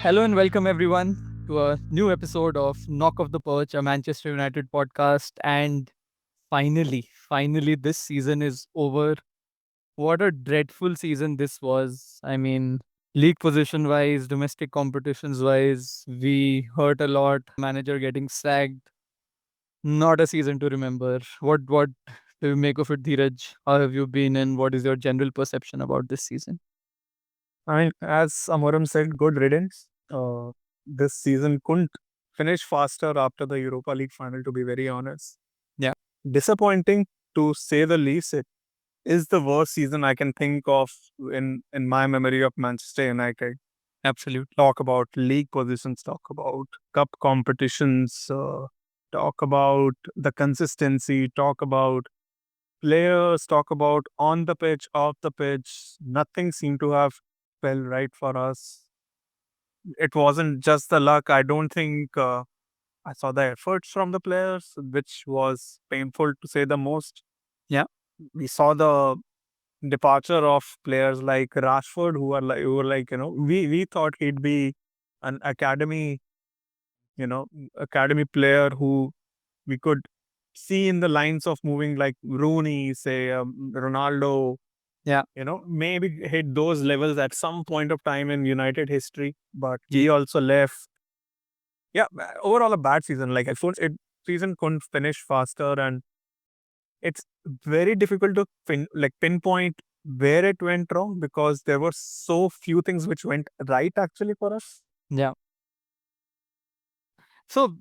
Hello and welcome everyone to a new episode of Knock of the Perch, a Manchester United podcast. And finally, this season is over. What a dreadful season this was. I mean, league position wise, domestic competitions wise, we hurt a lot. Manager getting sacked. Not a season to remember. What do you make of it, Dheeraj? How have you been, and what is your general perception about this season? I mean, as Amoram said, good riddance. This season couldn't finish faster after the Europa League final, to be very honest. Yeah, Disappointing to say the least. It is the worst season I can think of in my memory of Manchester United. absolutely. Talk about league positions, talk about cup competitions, talk about the consistency, talk about players, talk about on the pitch, off the pitch. Nothing seemed to have fell right for us. It wasn't just the luck. I don't think I saw the efforts from the players, which was painful to say the most. Yeah, We saw the departure of players like Rashford, who were like, we thought he'd be an academy player who we could see in the lines of moving like Rooney, say Ronaldo, yeah, maybe hit those levels at some point of time in United history. But ye- he also left. Yeah, overall a bad season. Like I thought, it season couldn't finish faster, and it's very difficult to pinpoint where it went wrong because there were so few things which went right actually for us. yeah. So,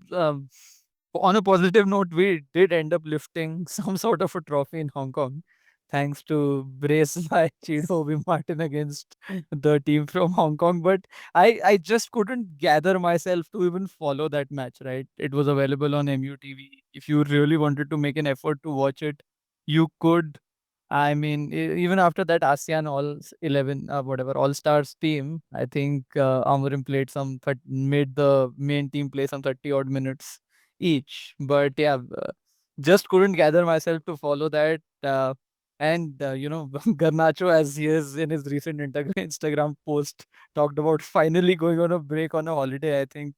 on a positive note, we did end up lifting some sort of a trophy in Hong Kong, thanks to brace by Chido Obi Martin against the team from Hong Kong. But I just couldn't gather myself to even follow that match, right? It was available on MUTV. If you really wanted to make an effort to watch it, you could. I mean, even after that ASEAN 11, whatever, All Stars team, I think Amarim played made the main team play some 30 odd minutes each. But yeah, just couldn't gather myself to follow that. Garnacho, as he is in his recent Instagram post, talked about finally going on a break on a holiday. I think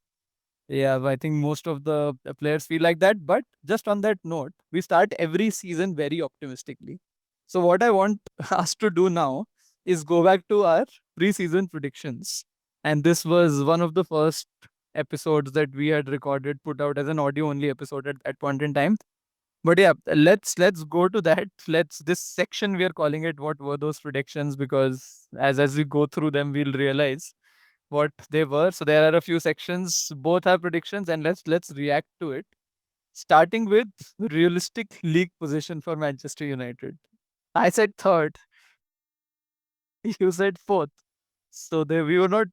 most of the players feel like that. But just on that note, we start every season very optimistically. So, what I want us to do now is go back to our preseason predictions. And this was one of the first episodes that we had recorded, put out as an audio only episode at that point in time. But yeah, let's go to that. Let's this section we are calling it what were those predictions, because as we go through them, we'll realize what they were. So there are a few sections, both have predictions, and let's react to it. Starting with realistic league position for Manchester United. I said third, you said fourth. So we were not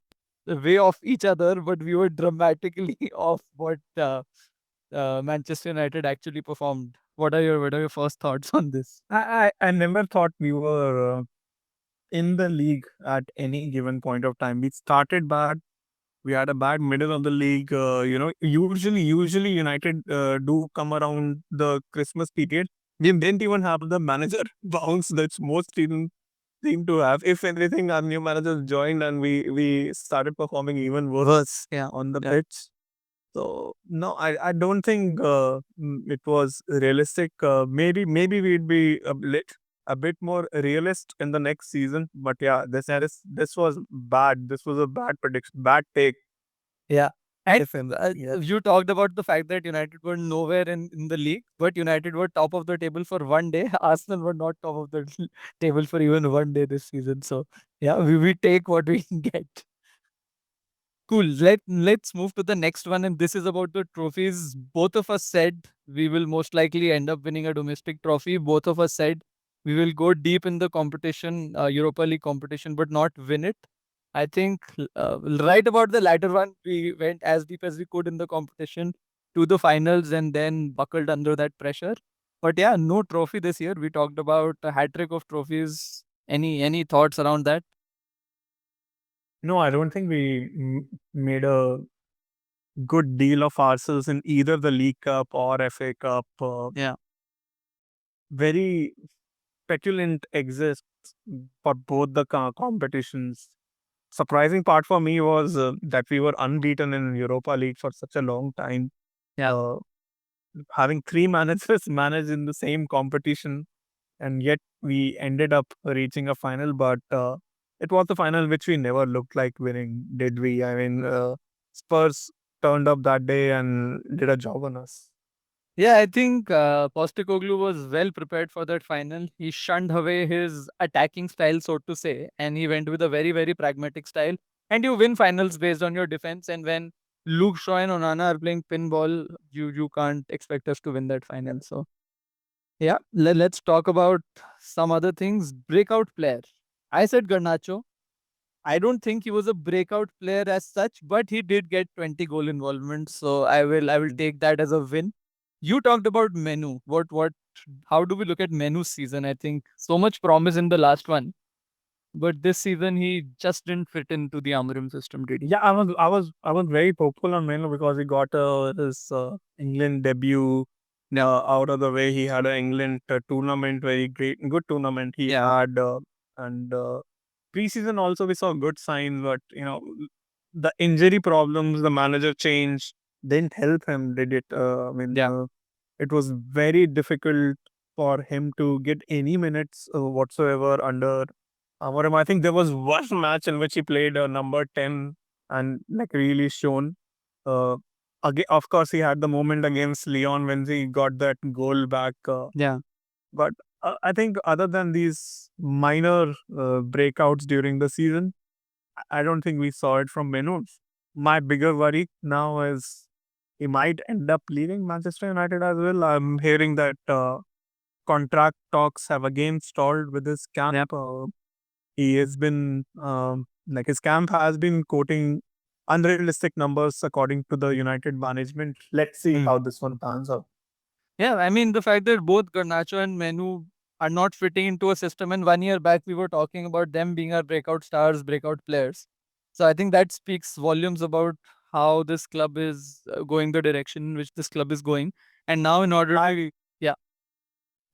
way off each other, but we were dramatically off what Manchester United actually performed. What are your first thoughts on this? I never thought we were in the league at any given point of time. We started bad. We had a bad middle of the league. Usually United do come around the Christmas period. We didn't even have the manager bounce that most teams seem to have. If anything, our new manager joined and we started performing even worse Yeah, on the yeah, pitch. So no, I don't think it was realistic. Maybe we'd be a bit more realist in the next season. But yeah, this was bad. This was a bad prediction, bad take. yeah. And Yeah. you talked about the fact that United were nowhere in the league, but United were top of the table for one day. Arsenal were not top of the table for even one day this season. So yeah, we take what we can get. Cool. Let's move to the next one, and this is about the trophies. Both of us said we will most likely end up winning a domestic trophy. Both of us said we will go deep in the competition, Europa League competition, but not win it. I think right about the latter one, we went as deep as we could in the competition to the finals and then buckled under that pressure. But yeah, no trophy this year. We talked about a hat trick of trophies. Any thoughts around that? No, I don't think we made a good deal of ourselves in either the League Cup or FA Cup. Yeah, Very petulant exists for both the competitions. surprising part for me was that we were unbeaten in Europa League for such a long time. Yeah. Uh, Having three managers manage in the same competition, and yet we ended up reaching a final. But it was the final which we never looked like winning, did we? I mean, Spurs turned up that day and did a job on us. Yeah, I think Postecoglou was well prepared for that final. He shunned away his attacking style, so to say, and he went with a very, very pragmatic style. And you win finals based on your defense. And when Luke Shaw and Onana are playing pinball, you can't expect us to win that final. So yeah, let's talk about some other things. Breakout player. I said Garnacho. I don't think he was a breakout player as such, but he did get 20 goal involvement. So I will take that as a win. You talked about Menu. What how do we look at Menu's season? I think so much promise in the last one. But this season he just didn't fit into the Amorim system, did he? Yeah, I was very hopeful on Menu because he got his England debut out of the way. He had an England tournament, very great, good tournament he Yeah. had, and preseason also we saw good signs, but the injury problems, the manager change didn't help him, did it? I mean, Yeah. it was very difficult for him to get any minutes whatsoever under Amorim. I think there was one match in which he played number 10 and like really shown. Uh, again, of course, he had the moment against Leon when he got that goal back. Yeah. But I think other than these minor breakouts during the season, I don't think we saw it from Menu. My bigger worry now is he might end up leaving Manchester United as well. I'm hearing that contract talks have again stalled with his camp. Yeah. He has been like his camp has been quoting unrealistic numbers according to the United management. Let's see Mm. how this one pans out. Yeah, I mean, the fact that both Garnacho and Menu are not fitting into a system, and 1 year back we were talking about them being our breakout stars, breakout players. So I think that speaks volumes about how this club is going, the direction in which this club is going. And now, in order to, yeah,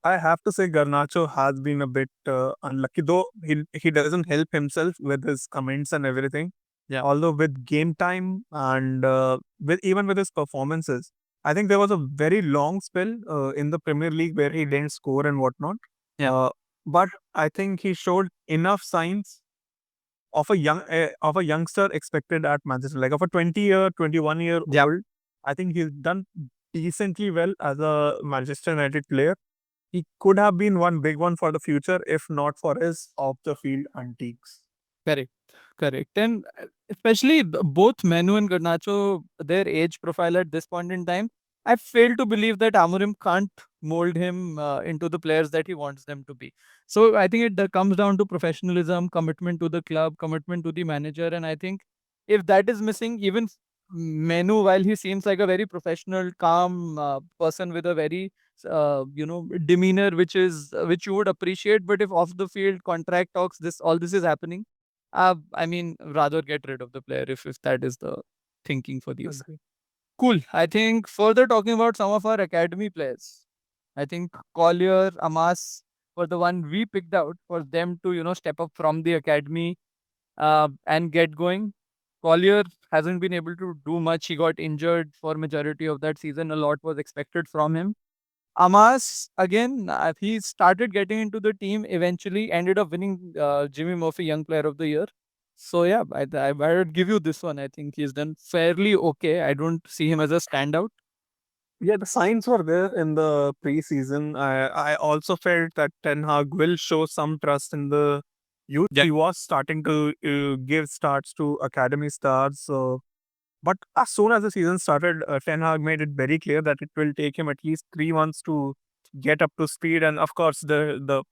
I have to say Garnacho has been a bit unlucky, though he doesn't help himself with his comments and everything. yeah, Although with game time and with even with his performances, I think there was a very long spell in the Premier League where he didn't score and whatnot. yeah, Uh, but I think he showed enough signs of a youngster expected at Manchester, like of a 20-year, 21-year yeah. old. I think he's done decently well as a Manchester United player. He could have been one big one for the future if not for his off the field antiques. Correct, correct. And especially both Menu and Garnacho, their age profile at this point in time, I fail to believe that Amorim can't mold him into the players that he wants them to be. So I think it comes down to professionalism, commitment to the club, commitment to the manager. And I think if that is missing, even Menu, while he seems like a very professional, calm person with a very demeanor which you would appreciate, but if off the field contract talks, this all this is happening, I mean, rather get rid of the player if that is the thinking for these. Agree. Cool. I think further talking about some of our academy players, I think Collier, Amas were the one we picked out for them to, step up from the academy and get going. Collier hasn't been able to do much. He got injured for majority of that season. A lot was expected from him. Amas, again, he started getting into the team, eventually ended up winning Jimmy Murphy Young Player of the Year. So, yeah, I would give you this one. I think he's done fairly okay. I don't see him as a standout. Yeah, the signs were there in the preseason. I also felt that Ten Hag will show some trust in the youth. Yeah, He was starting to give starts to academy stars. So, but as soon as the season started, Ten Hag made it very clear that it will take him at least 3 months to get up to speed. And of course, the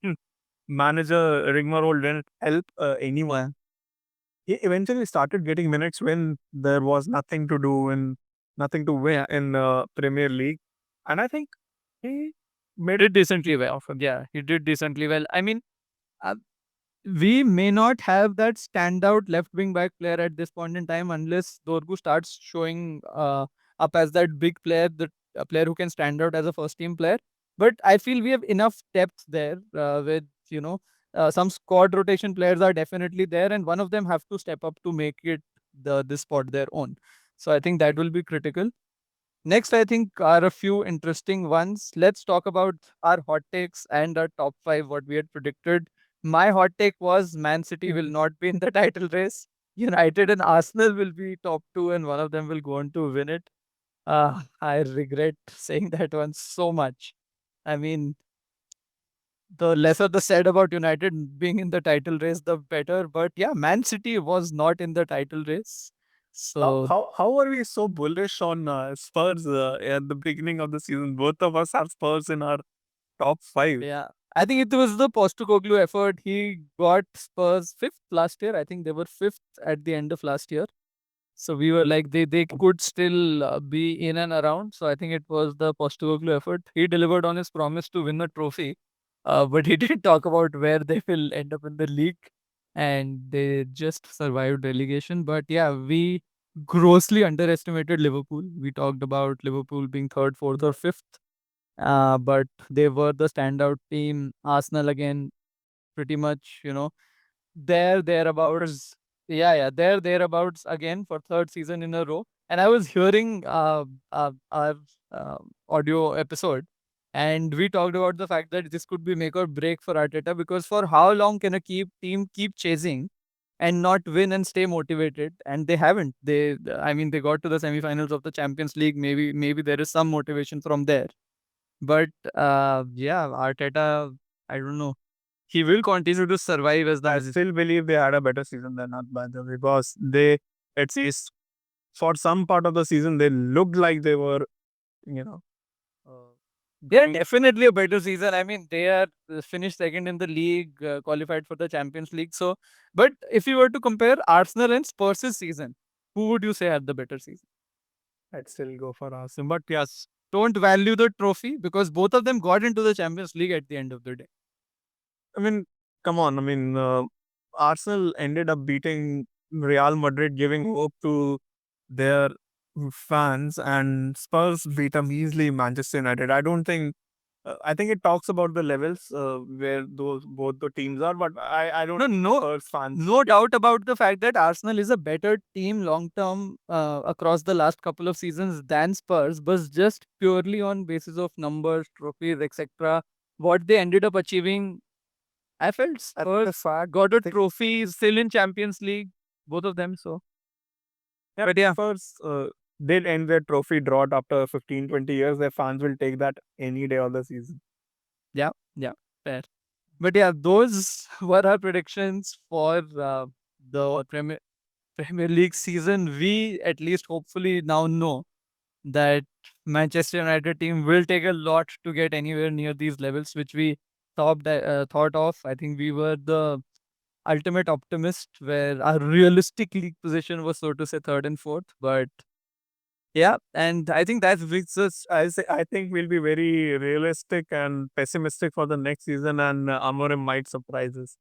manager rigmarole didn't help anyone. yeah. He eventually started getting minutes when there was nothing to do and nothing to win Yeah. in Premier League. And I think he made Did decently it well. often. Yeah, he did decently well. I mean, uh, we may not have that standout left wing back player at this point in time unless Dorgu starts showing up as that big player, the a player who can stand out as a first team player. But I feel we have enough depth there with some squad rotation players are definitely there, and one of them have to step up to make it this spot their own. So I think that will be critical. Next, I think are a few interesting ones. Let's talk about our hot takes and our top five, what we had predicted. My hot take was Man City will not be in the title race. United and Arsenal will be top two, and one of them will go on to win it. I regret saying that one so much. I mean, the lesser the said about United being in the title race, the better. But yeah, Man City was not in the title race. So How are we so bullish on Spurs at the beginning of the season? Both of us have Spurs in our top five. yeah, I think it was the Postecoglou effort. He got Spurs fifth last year. I think they were fifth at the end of last year. So we were like they could still be in and around. So I think it was the Postecoglou effort. He delivered on his promise to win the trophy, but he didn't talk about where they will end up in the league, and they just survived relegation. But yeah, we grossly underestimated Liverpool. We talked about Liverpool being third, fourth, or fifth, but they were the standout team. Arsenal again, pretty much, there, thereabouts. Yeah, there, thereabouts again for third season in a row. And I was hearing our uh, audio episode, and we talked about the fact that this could be make or break for Arteta, because for how long can a team keep chasing and not win and stay motivated? And they haven't. I mean, they got to the semifinals of the Champions League. Maybe there is some motivation from there. But yeah, Arteta, I don't know. He will continue to survive as the I manager. still believe they had a better season than us, by the way, because they, at least for some part of the season, they looked like they were, you know, uh, They are going. definitely a better season. I mean, they are finished second in the league, qualified for the Champions League. So, but if you were to compare Arsenal and Spurs' season, who would you say had the better season? I'd still go for Arsenal. But yes, Don't value the trophy because both of them got into the Champions League at the end of the day. I mean, come on. I mean, Arsenal ended up beating Real Madrid, giving hope to their fans, and Spurs beat them easily Manchester United. I don't think. I think it talks about the levels where those both the teams are, but I don't No, think no, Spurs fans. no doubt about the fact that Arsenal is a better team long term across the last couple of seasons than Spurs, but just purely on basis of numbers, trophies, etc. What they ended up achieving, I felt I think the Spurs fact, got a think, trophy, still in Champions League, both of them. So, yeah, but yeah, Spurs did end their trophy drought after 15, 20 years. Their fans will take that any day of the season. yeah, fair. But yeah, those were our predictions for the Premier League season. We at least hopefully now know that Manchester United team will take a lot to get anywhere near these levels, which we thought of. I think we were the ultimate optimist, where our realistic league position was, so to say, third and fourth. But yeah, and I think that brings us. I think we'll be very realistic and pessimistic for the next season, and Amorim might surprise us.